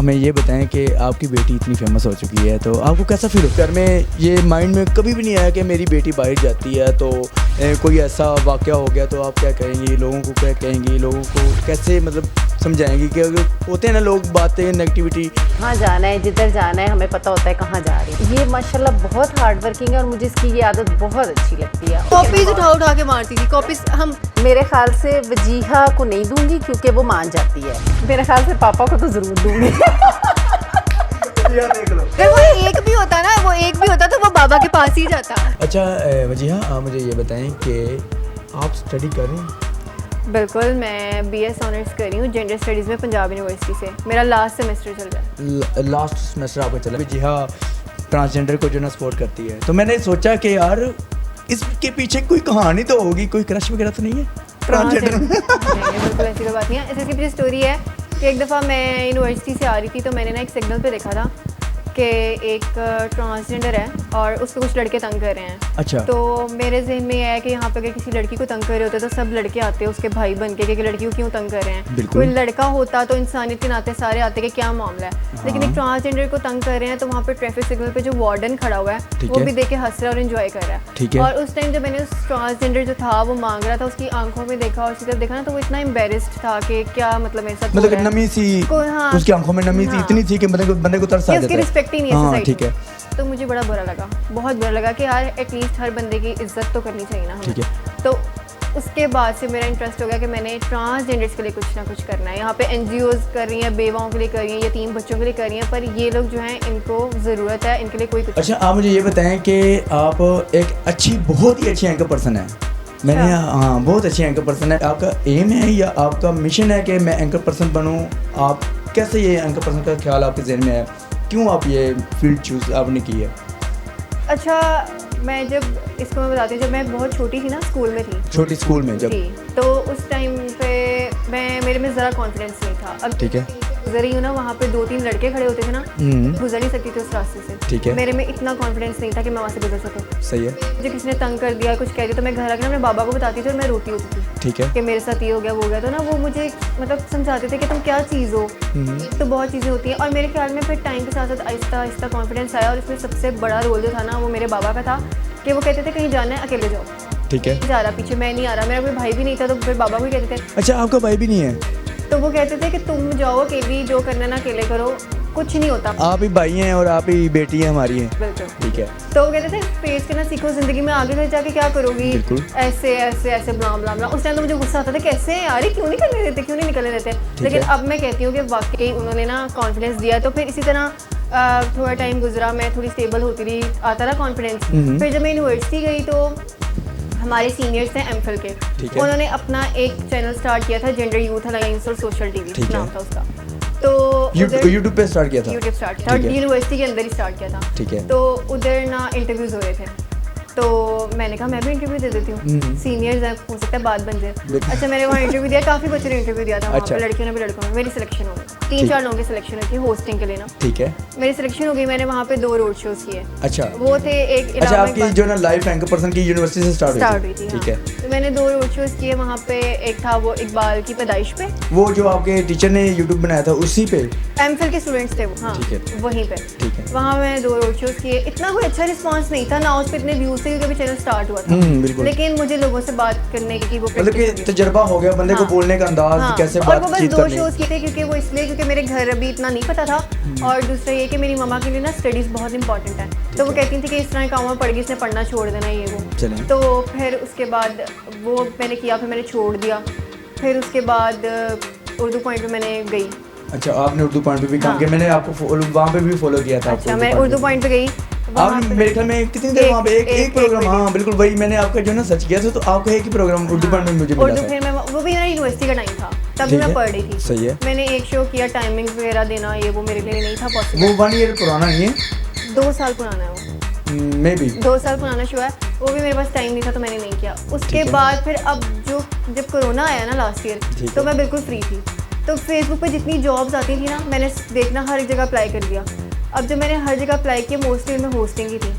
हमें ये बताएं कि आपकी बेटी इतनी फेमस हो चुकी है तो आपको कैसा फील होता है? घर में ये माइंड में कभी भी नहीं आया कि मेरी बेटी बाहर जाती है तो कोई ऐसा वाक़या हो गया तो आप क्या कहेंगी, लोगों को क्या कहेंगी, लोगों को कैसे मतलब समझाएंगी कि अगर होते हैं ना लोग बातें नेगेटिविटी। कहाँ जाना है, जिधर जाना है हमें पता होता है कहाँ जा रही है। ये माशाल्लाह बहुत हार्ड वर्किंग है और मुझे इसकी ये आदत बहुत अच्छी लगती है। कॉपीज उठा के मारती थी कॉपीज। हम मेरे ख्याल से वजीहा को नहीं दूंगी क्योंकि वो मान जाती है। मेरे ख्याल से पापा को तो ज़रूर दूंगी। अगर वो एक भी होता तो वो बाबा के पास ही जाता। अच्छा वजीहा, आप मुझे ये बताएं कि आप स्टडी कर रहे हैं? बिल्कुल, मैं BS ऑनर्स कर रही हूँ जेंडर स्टडीज़ में पंजाब यूनिवर्सिटी से। मेरा लास्ट सेमेस्टर चल रहा है। लास्ट सेमेस्टर आपका चला। वजीहा ट्रांसजेंडर को जो ना सपोर्ट करती है तो मैंने सोचा कि यार इसके पीछे कोई कहानी तो होगी, कोई क्रश वगैरह तो नहीं है ट्रांसजेंडर में? नहीं, बिल्कुल ऐसी कोई बात नहीं है। इसकी पीछे स्टोरी है कि एक दफ़ा मैं यूनिवर्सिटी से आ रही थी तो मैंने ना एक सिग्नल पे देखा था कि एक ट्रांसजेंडर है और उसको कुछ लड़के तंग कर रहे हैं। अच्छा। तो मेरे जहन में ये है कि यहाँ पे अगर किसी लड़की को तंग कर रहे होते तो सब लड़के आते हैं उसके भाई बन के कि लड़की को क्यों तंग कर रहे हैं। कोई लड़का होता तो इंसानियत के नाते सारे आते कि क्या मामला है। लेकिन एक ट्रांसजेंडर को तंग कर रहे हैं तो वहाँ पे ट्रैफिक सिग्नल पे जो वार्डन खड़ा हुआ है वो भी देख के हंस रहा है और इन्जॉय कर रहा है। और उस टाइम जब मैंने उस ट्रांसजेंडर जो था वो मांग रहा था उसकी आंखों में देखा और उसकी तरफ देखा ना तो वो इतना एम्बेरस्ड था कि क्या मतलब मेरे साथ मतलब नमी सी उसकी आंखों में नमी इतनी थी कि बंदे को तरस आ जाता है। उसकी रिस्पेक्ट ही नहीं है सोसाइटी। ठीक है। तो मुझे बड़ा बुरा लगा, बहुत बुरा लगा कि यार एटलीस्ट हर बंदे की इज्जत तो करनी चाहिए ना हमें। ठीक है। तो उसके बाद से मेरा इंटरेस्ट हो गया कि मैंने ट्रांसजेंडर्स के लिए कुछ ना कुछ करना है। यहाँ पे NGOs कर रही हैं, बेवाओं के लिए कर रही हैं, यतीम बच्चों के लिए कर रही हैं, पर ये लोग जो हैं इनको ज़रूरत है, इनके लिए कोई कुछ। अच्छा, आप मुझे ये बताएं कि आप एक बहुत ही अच्छी एंकर पर्सन है। मैंने बहुत अच्छी एंकर पर्सन है। आपका एम है या आपका मिशन है कि मैं एंकर पर्सन बनूँ? आप कैसे ये एंकर पर्सन का ख्याल आपके जहन में है? क्यों आप ये फील्ड चूज़ आपने की है? अच्छा, मैं बताती हूँ, जब मैं बहुत छोटी थी ना, स्कूल में थी, छोटी स्कूल में जब थी, तो उस टाइम पे मेरे में ज़रा कॉन्फिडेंस नहीं था। अब ठीक है, गुजर रही हूँ ना, वहाँ पे 2-3 लड़के खड़े होते थे ना, गुजर नहीं सकती थी उस रास्ते से। ठीक है। मेरे में इतना कॉन्फिडेंस नहीं था कि मैं वहाँ से गुजर सकूँ। सही है। मुझे किसी ने तंग कर दिया, कुछ कह दिया तो मैं घर आकर अपने बाबा को बताती थी और मैं रोती होती थी। ठीक है। कि मेरे साथ ये हो गया वो हो गया, तो ना वो मुझे मतलब समझाते थे कि तुम क्या चीज़ हो। तो बहुत चीज़ें होती हैं और मेरे ख्याल में फिर टाइम के साथ साथ आहिस्ता आहिस्ता कॉन्फिडेंस आया और इसमें सबसे बड़ा रोल जो था ना वो मेरे बाबा का था कि वो कहते थे कहीं जाना है अकेले जाओ। ठीक है। जा रहा पीछे मैं नहीं आ रहा, मेरा कोई भाई भी नहीं था तो फिर बाबा को ही कहते थे। अच्छा, आपका भाई भी नहीं है? तो वो कहते थे कि तुम जाओ अकेली, जो करना ना अकेले करो, कुछ नहीं होता। आप ही भाई हैं और आप ही बेटी हैं हमारी हैं। बिल्कुल। ठीक है। तो वो कहते थे फेस करना सीखो, जिंदगी में आगे जाके क्या करोगी, ऐसे ऐसे ऐसे ब्ला ब्ला ब्ला। उस टाइम तो मुझे गुस्सा आता था कैसे यार क्यों नहीं करने देते, क्यों नहीं निकलने देते। लेकिन अब मैं कहती हूँ कि वाकई उन्होंने ना कॉन्फिडेंस दिया। तो फिर इसी तरह थोड़ा टाइम गुजरा, मैं थोड़ी स्टेबल होती रही, आता रहा कॉन्फिडेंस। फिर जब मैं यूनिवर्सिटी गई तो हमारे सीनियर्स थे MPhil के, उन्होंने अपना एक चैनल स्टार्ट किया था, जेंडर यूथ अलायंस और सोशल टीवी नाम था उसका। तो यूट्यूब पे स्टार्ट किया था? यूट्यूब स्टार्ट किया था, यूनिवर्सिटी के अंदर ही स्टार्ट किया था। ठीक है। तो उधर ना इंटरव्यूज़ हो रहे थे तो मैंने कहा मैं भी इंटरव्यू दे देती हूँ, सीनियर्स हैं, हो सकता है बात बन जाए। अच्छा, मैंने वहाँ इंटरव्यू दिया, काफ़ी बच्चों ने इंटरव्यू दिया था वहाँ पे, लड़कियों ने भी लड़कों ने। मेरी सिलेक्शन हो गई, 3-4 लोगों की सिलेक्शन हुई थी होस्टिंग के लिए ना। ठीक है। मेरी सिलेक्शन हो गई, मैंने वहाँ पे 2 रोड शोज़ किए। अच्छा। वो थे एक, अच्छा, आपकी जो ना लाइफ एंकर पर्सन की यूनिवर्सिटी से स्टार्ट हुई थी? ठीक है। तो मैंने 2 रोड शोज़ किए वहाँ पे। एक था वो इकबाल की पैदाइश पे, वो जो आपके टीचर ने यूट्यूब बनाया था उसी पे? MPhil के स्टूडेंट्स थे वो। हाँ, वहीं पे। ठीक है। वहाँ मैं 2 रोड शोज़ किए। इतना कोई अच्छा रिस्पांस नहीं था ना, उस पर इतने व्यूज़ थे क्योंकि अभी चैनल स्टार्ट हुआ था। लेकिन मुझे लोगों से बात करने की वो मतलब कि तजुर्बा हो गया बंदे को, बोलने का अंदाज कैसे बातचीत करनी। और वो बस 2 शोज़ किए थे क्योंकि वो इसलिए क्योंकि मेरे घर अभी इतना नहीं पता था, और दूसरा ये कि मेरी मम्मा के लिए ना स्टडीज़ बहुत इंपॉर्टेंट है। तो वो कहती थी कि इस तरह गाँव में पड़ गई, इसने पढ़ना छोड़ देना ये वो। तो फिर उसके बाद वो मैंने किया, फिर मैंने छोड़ दिया। फिर उसके बाद उर्दू पॉइंट पे मैंने गई। अच्छा, आपने उर्दू पॉइंट पे भी काम किया? मैंने आपको वहाँ पे भी फॉलो किया था। अच्छा, मैं उर्दू पॉइंट पे गई। आपने मेरे ख्याल में कितनी देर वहाँ पे एक प्रोग्राम? हाँ बिल्कुल, वही मैंने आपका जो ना सर्च किया था तो आपको एक ही प्रोग्राम उर्दू पॉइंट में मुझे मिला था। फिर मैं वो भी मेरा यूनिवर्सिटी का टाइम था, तब मैं पढ़ रही थी। सही है। मैंने एक शो किया, टाइमिंग वगैरह देना ये वो मेरे लिए नहीं था पॉसिबल। वो 1 ईयर पुराना नहीं है? 2 साल पुराना है वो, मे बी 2 साल पुराना शो है। वो भी मेरे पास टाइम नहीं था तो मैंने नहीं किया। उसके बाद फिर अब जब कोरोना आया ना लास्ट ईयर, तो मैं बिल्कुल फ्री थी। तो फेसबुक पे जितनी जॉब्स आती थी ना, मैंने देखना हर एक जगह अप्लाई कर दिया। अब जब मैंने हर जगह अप्लाई किया, मोस्टली उनमें होस्टिंग ही थी,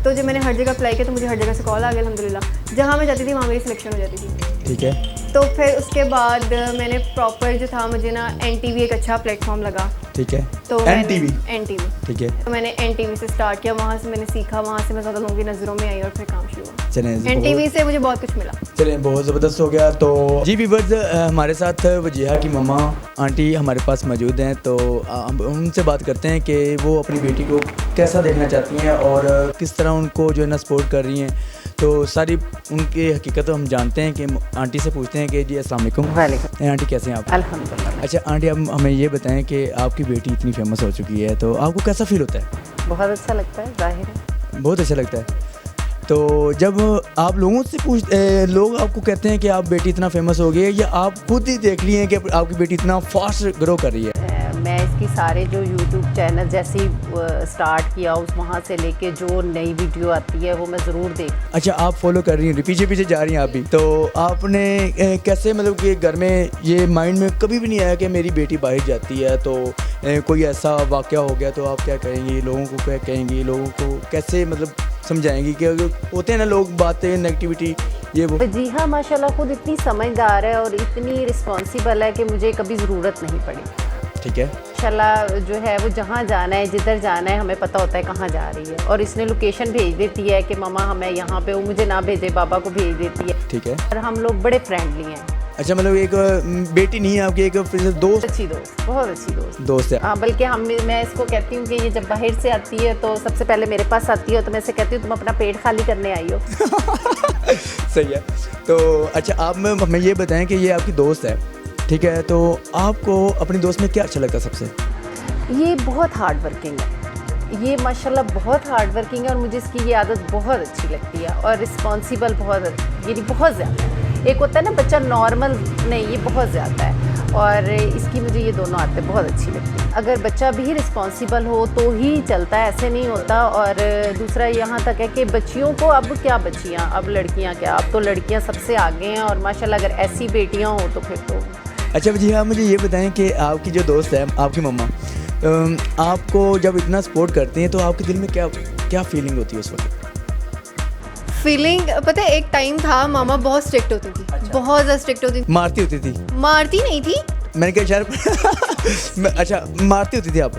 तो जब मैंने हर जगह अप्लाई किया तो मुझे हर जगह से कॉल आ गया अल्हम्दुलिल्लाह। जहाँ मैं जाती थी वहाँ मेरी सिलेक्शन हो जाती थी। ठीक है। तो फिर उसके बाद मैंने प्रॉपर जो था मुझे ना NTV एक अच्छा प्लेटफॉर्म लगा। ठीक है। तो NTV NTV ठीक है। तो मैंने NTV से स्टार्ट किया, वहाँ से मैंने सीखा, वहाँ से मैं ज़्यादा लोगों की नज़रों में आई और फिर काम शुरू हुआ। चलें NTV से मुझे बहुत कुछ मिला। चलें बहुत ज़बरदस्त हो गया। तो जी व्यूअर्स, हमारे साथ वजीहा की मम्मा आंटी हमारे पास मौजूद हैं, तो हम उनसे बात करते हैं कि वो अपनी बेटी को कैसा देखना चाहती हैं और किस तरह उनको जो है ना सपोर्ट कर रही हैं। तो सारी उनकी हकीकत तो हम जानते हैं कि आंटी से पूछते हैं कि जी अस्सलाम वालेकुम। वालेकुम। आंटी कैसे हैं आप? अल्हम्दुलिल्लाह। अच्छा आंटी, अब हमें ये बताएं कि आपकी बेटी इतनी फेमस हो चुकी है, तो आपको कैसा फील होता है? बहुत अच्छा लगता है, जाहिर है। बहुत अच्छा लगता है। तो जब आप लोगों से लोग आपको कहते हैं कि आप बेटी इतना फेमस हो गई है, या आप खुद ही देख लिए हैं कि आपकी बेटी इतना फास्ट ग्रो कर रही है? मैं इसकी सारे जो YouTube चैनल जैसे ही स्टार्ट किया उस वहाँ से लेके जो नई वीडियो आती है वो मैं ज़रूर देख। अच्छा, आप फॉलो कर रही हैं, पीछे पीछे जा रही हैं आप भी। तो आपने कैसे, मतलब कि घर में ये माइंड में कभी भी नहीं आया कि मेरी बेटी बाहर जाती है तो कोई ऐसा वाक़या हो गया तो आप क्या कहेंगी, लोगों को क्या कहेंगी, लोगों को कैसे मतलब समझाएंगी कि होते हैं ना लोग बातें नेगेटिविटी ये वो? जी हाँ, माशाल्लाह खुद इतनी समझदार है और इतनी रिस्पॉन्सिबल है कि मुझे कभी ज़रूरत नहीं पड़ी। ठीक है। माशाल्लाह जो है वो जहाँ जाना है, जिधर जाना है, हमें पता होता है कहाँ जा रही है, और इसने लोकेशन भेज देती है कि मम्मा हमें यहाँ पे, वो मुझे ना भेजे, बाबा को भेज देती है। ठीक है। और हम लोग बड़े फ्रेंडली हैं। अच्छा, मतलब एक बेटी नहीं है आपकी, एक दोस्त? अच्छी दोस्त, बहुत अच्छी दोस्त है। हाँ, बल्कि मैं इसको कहती हूँ कि ये जब बाहर से आती है तो सबसे पहले मेरे पास आती है, तो मैं इसे कहती हूँ तुम अपना पेट खाली करने आई हो। सही है। तो अच्छा, आप हमें ये बताएं कि ये आपकी दोस्त है, ठीक है, तो आपको अपनी दोस्त में क्या अच्छा लगता है सबसे? ये बहुत हार्ड वर्किंग है, ये माशाल्लाह बहुत हार्ड वर्किंग है, और मुझे इसकी ये आदत बहुत अच्छी लगती है, और रिस्पॉन्सिबल बहुत ज़्यादा है। एक होता है ना बच्चा नॉर्मल, नहीं ये बहुत ज़्यादा है, और इसकी मुझे ये दोनों आदतें बहुत अच्छी लगती हैं। अगर बच्चा भी रिस्पॉन्सिबल हो तो ही चलता है, ऐसे नहीं होता। और दूसरा यहाँ तक है कि बच्चियों को, अब क्या बच्चियाँ, अब लड़कियाँ क्या, अब तो लड़कियाँ सबसे आगे हैं, और माशाल्लाह अगर ऐसी बेटियाँ हो तो फिर तो। अच्छा जी हाँ, मुझे ये बताएं कि आपकी जो दोस्त है, आपकी मम्मा आपको जब इतना सपोर्ट करती हैं तो आपके दिल में क्या फीलिंग होती है उस वक्त? फीलिंग पता है, एक टाइम था मामा बहुत स्ट्रिक्ट होती थी। अच्छा। बहुत ज़्यादा स्ट्रिक्ट होती थी। मारती होती थी? मारती नहीं थी, मैंने कहा शायद अच्छा, मारती होती थी आप?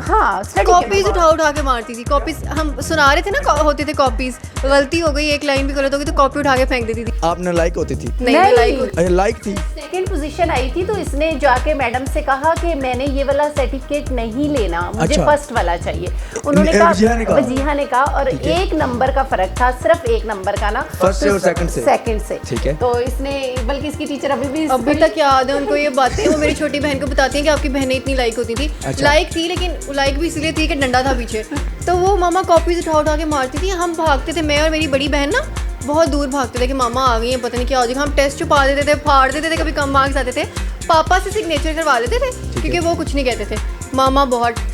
हाँ, कॉपीज उठा के मारती थी। कॉपीज हम सुना रहे थे ना, होते थे कॉपीज, गलती हो गई, एक लाइन भी गलत हो गई तो कॉपी उठा के फेंक देती थी। आप नालायक होती थी? नहीं, लाइक थी। सेकंड पोजीशन आई थी तो इसने जाके मैडम से कहा कि मैंने ये वाला सर्टिफिकेट नहीं लेना, मुझे अच्छा। फर्स्ट वाला चाहिए। उन्होंने कहा, वजीहा ने कहा, और एक नंबर का फर्क था, सिर्फ एक नंबर का ना, फर्स्ट से और सेकंड से। ठीक है। तो इसने, बल्कि इसकी टीचर अभी तक याद है उनको ये बातें। वो मेरी छोटी बहन को बताती हैं कि आपकी बहनें इतनी लाइक होती थी। अच्छा। लाइक थी, लेकिन लाइक भी इसलिए थी कि डंडा था पीछे, तो वो मामा कॉपीज उठा के मारती थी। हम भागते थे, मैं और मेरी बड़ी बहन ना बहुत दूर भागते थे कि मामा आ गई हैं, पता नहीं क्या हो जाएगा। हम टेस्ट छुपा देते थे, फाड़ देते थे, कभी कम मार्क्स आते थे, पापा से सिग्नेचर करवा लेते थे क्योंकि वो कुछ नहीं कहते थे। मामा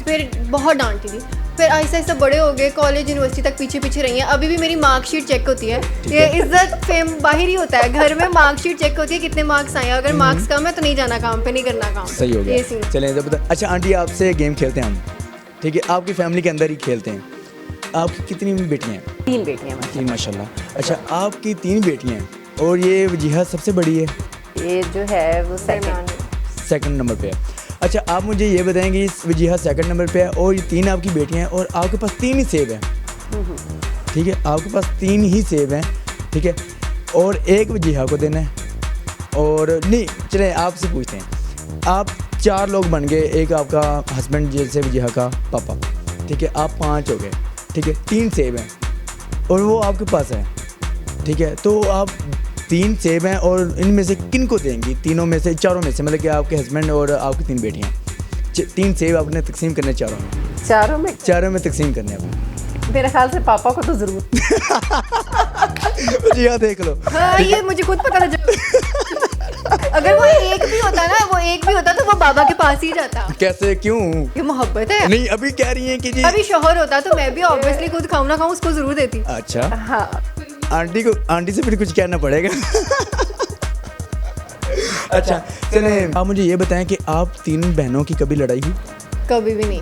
फिर बहुत डांटती थी। फिर आहिस्ता आहिस्ता बड़े हो गए, कॉलेज यूनिवर्सिटी तक पीछे रही हैं। अभी भी मेरी मार्कशीट चेक होती है। ये इज्जत फेम बाहर ही होता है, घर में मार्कशीट चेक होती है कितने मार्क्स आए। अगर मार्क्स कम है तो नहीं जाना काम पे, नहीं करना काम। सही हो गया। चलें जबरदस्त। अच्छा आंटी, आपसे गेम खेलते हैं हम, ठीक है? आपकी फैमिली के अंदर ही खेलते हैं। आपकी कितनी बेटियाँ हैं? 3 बेटियाँ। 3 माशाल्लाह। अच्छा, आपकी 3 बेटियाँ हैं और ये वजीहा सबसे बड़ी है? ये जो है वो सेकंड नंबर पे है। अच्छा, आप मुझे ये बताएंगे, इस वजीहा सेकंड नंबर पे है और ये 3 आपकी बेटियां हैं और आपके पास 3 ही सेब हैं, ठीक है? आपके पास 3 ही सेब हैं, ठीक है? और एक वजीहा को देना है, और नहीं चलें आपसे पूछते हैं, आप 4 लोग बन गए, एक आपका हस्बैंड जैसे वजीहा का पापा, ठीक है? आप 5 हो गए, ठीक है? 3 सेब हैं और वो आपके पास है, ठीक है? तो आप 3 सेब हैं और इनमें से किन को देंगी? तीनों में से, चारों में से, मतलब कि आपके हस्बैंड और आपकी 3 बेटियां। 3 सेब आपने तकसीम करने चारों में तकसीम करने हैं। मेरे ख्याल से पापा को तो जरूर। जी हाँ, देख लो। हाँ, ये मुझे खुद पता लग जाता। अगर वो एक भी होता तो वो बाबा के पास ही जाता। कैसे, क्यों? ये मोहब्बत है। नहीं, अभी कह रही हैं कि जी अभी शोहर होता तो मैं भी ऑब्वियसली खुद खाऊं ना खाऊं उसको जरूर देती। अच्छा हाँ, आंटी से फिर कुछ कहना पड़ेगा। अच्छा चलें, आप मुझे ये बताएं कि आप 3 बहनों की कभी लड़ाई हुई? कभी भी नहीं।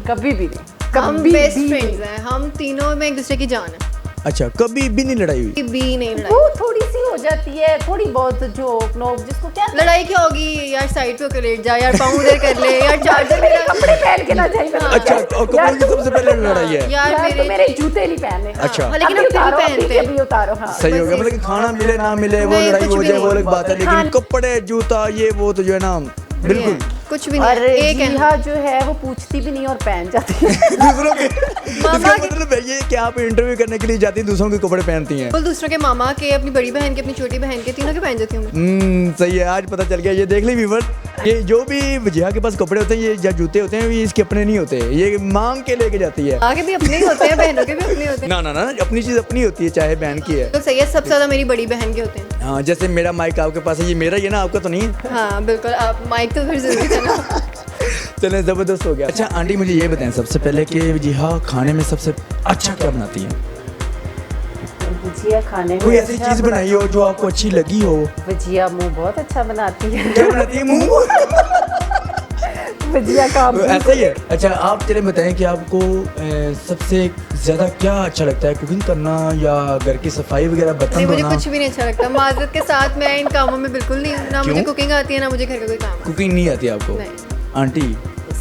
हम बेस्ट फ्रेंड्स हैं, हम तीनों में एक दूसरे की जान है। अच्छा, कभी भी नहीं लड़ाई हुई? भी नहीं लड़ाई। वो थोड़ी सी हो जाती है, थोड़ी बहुत जोक नोक जिसको क्या लड़ाई क्या होगी यार, साइड पे होकर लेट जा यार, पाँव उधर कर ले यार, चार्जर मेरे मेरा कपड़े पहन के ना जाए अच्छा, और कपड़ों की सबसे पहले लड़ाई है। यार यार तो मेरे मेरे जूते नहीं पहने। अच्छा। हाँ, लेकिन अभी अब फिर भी उतारो, पहनते हैं। अभी उतारो। हाँ सही हो गया, मतलब कि खाना मिले ना मिले वो नहीं, लड़ाई कुछ हो भी जाए वो नहीं। अलग बात है, लेकिन कपड़े जूता ये वो तो जो है ना बिल्कुल कुछ भी और नहीं, एक है जीहा जो है वो पूछती भी नहीं और पहन जाती है। दूसरों के मामा इसका के- मतलब है ये कि आप इंटरव्यू करने के लिए जाती हैं दूसरों के कपड़े पहनती हैं। बिल्कुल दूसरों के, मामा के, अपनी बड़ी बहन के, अपनी छोटी बहन के, तीनों के पहन जाती हूँ मैं। सही है, आज पता चल गया। ये देख ली व्यूअर, ये जो भी जिया के पास कपड़े होते हैं ये या जूते होते हैं ये इसके अपने नहीं होते, ये मांग के लेके जाती है। आगे भी अपने ही होते हैं, बहनों के भी अपने होते हैं। ना ना ना, अपनी चीज़ अपनी होती है चाहे बहन की है। तो सही है, सबसे ज़्यादा मेरी बड़ी बहन के होते हैं। हाँ, जैसे मेरा माइक आपके पास है, ये मेरा ही है ना, आपका तो नहीं है। हाँ बिल्कुल, आप माइक तो फिर जरूरी था ना। चले, ज़बरदस्त हो गया। अच्छा आंटी मुझे ये बताएं सबसे पहले कि जिया खाने में सबसे अच्छा क्या बनाती है? भुजिया खाने में कोई ऐसी अच्छा चीज़ बनाई हो जो आपको अच्छी लगी हो? भुजिया मुंह बहुत अच्छा बनाती है। क्या बनाती है मुँह? भुजिया का तो ऐसा ही है। अच्छा आप चले बताएं कि आपको सबसे ज़्यादा क्या अच्छा लगता है, कुकिंग करना या घर की सफाई वगैरह, बर्तन नहीं, मुझे धोना? कुछ भी नहीं अच्छा लगता, माजरत के साथ मैं इन कामों में बिल्कुल नहीं हूँ, ना मुझे क्यों? कुकिंग आती है ना मुझे घर का कोई काम। कुकिंग नहीं आती आपको? नहीं। आंटी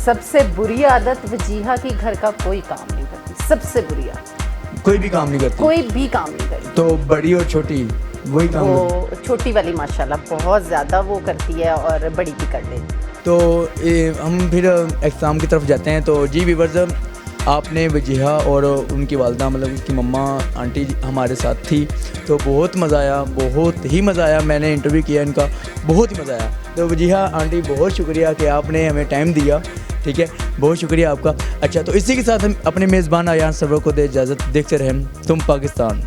सबसे बुरी आदत वजीहा की घर का कोई काम नहीं करती, सबसे बुरी आदत, कोई भी काम नहीं करती? कोई भी काम नहीं करती। तो बड़ी और छोटी वही काम करती? वो छोटी वाली माशाल्लाह बहुत ज़्यादा वो करती है और बड़ी भी कर लेती। तो हम फिर एग्ज़ाम की तरफ जाते हैं। तो जी व्यूअर्स, आपने वजीहा और उनकी वालदा मतलब उसकी मम्मा आंटी हमारे साथ थी, तो बहुत मज़ा आया, बहुत ही मज़ा आया। मैंने इंटरव्यू किया इनका, बहुत ही मज़ा आया। तो वजीहा आंटी बहुत शुक्रिया कि आपने हमें टाइम दिया, ठीक है, बहुत शुक्रिया आपका। अच्छा, तो इसी के साथ हम अपने मेज़बान आयान सरवर को दे इजाज़त, देखते रहें तुम पाकिस्तान।